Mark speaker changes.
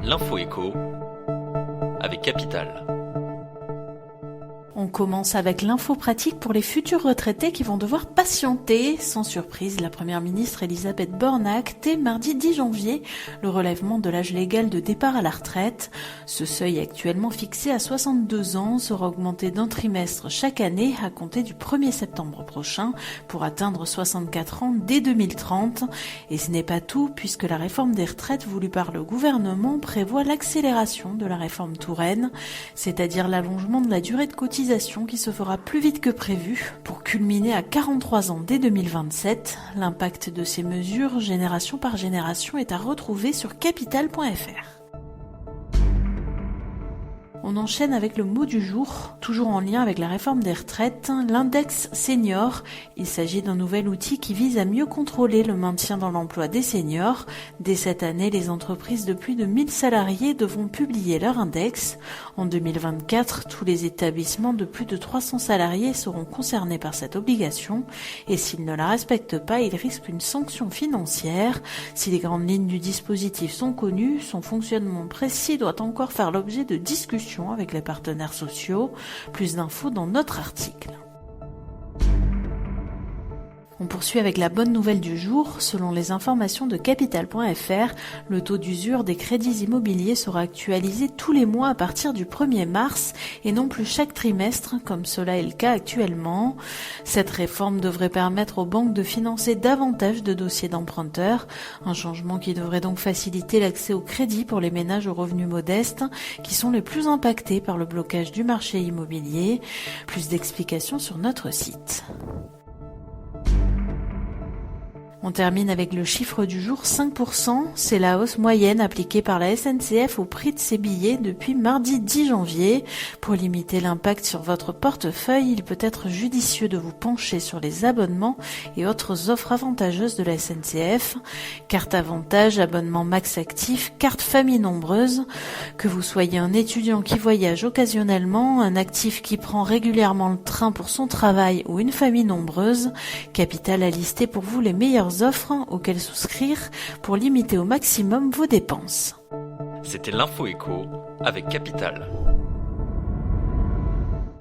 Speaker 1: L'info écho avec Capital.
Speaker 2: On commence avec l'info pratique pour les futurs retraités qui vont devoir patienter. Sans surprise, la première ministre Elisabeth Borne a acté mardi 10 janvier le relèvement de l'âge légal de départ à la retraite. Ce seuil actuellement fixé à 62 ans sera augmenté d'un trimestre chaque année à compter du 1er septembre prochain pour atteindre 64 ans dès 2030. Et ce n'est pas tout puisque la réforme des retraites voulue par le gouvernement prévoit l'accélération de la réforme Touraine, c'est-à-dire l'allongement de la durée de cotisation qui se fera plus vite que prévu pour culminer à 43 ans dès 2027. L'impact de ces mesures, génération par génération, est à retrouver sur capital.fr. On enchaîne avec le mot du jour, toujours en lien avec la réforme des retraites, l'index senior. Il s'agit d'un nouvel outil qui vise à mieux contrôler le maintien dans l'emploi des seniors. Dès cette année, les entreprises de plus de 1000 salariés devront publier leur index. En 2024, tous les établissements de plus de 300 salariés seront concernés par cette obligation. Et s'ils ne la respectent pas, ils risquent une sanction financière. Si les grandes lignes du dispositif sont connues, son fonctionnement précis doit encore faire l'objet de discussions avec les partenaires sociaux. Plus d'infos dans notre article. On poursuit avec la bonne nouvelle du jour. Selon les informations de Capital.fr, le taux d'usure des crédits immobiliers sera actualisé tous les mois à partir du 1er mars et non plus chaque trimestre comme cela est le cas actuellement. Cette réforme devrait permettre aux banques de financer davantage de dossiers d'emprunteurs, un changement qui devrait donc faciliter l'accès au crédit pour les ménages aux revenus modestes qui sont les plus impactés par le blocage du marché immobilier. Plus d'explications sur notre site. On termine avec le chiffre du jour, 5%. C'est la hausse moyenne appliquée par la SNCF au prix de ses billets depuis mardi 10 janvier. Pour limiter l'impact sur votre portefeuille, il peut être judicieux de vous pencher sur les abonnements et autres offres avantageuses de la SNCF. Carte avantage, abonnement max actif, carte famille nombreuse. Que vous soyez un étudiant qui voyage occasionnellement, un actif qui prend régulièrement le train pour son travail ou une famille nombreuse, Capital a listé pour vous les meilleures offres auxquelles souscrire pour limiter au maximum vos dépenses.
Speaker 1: C'était l'info écho avec Capital.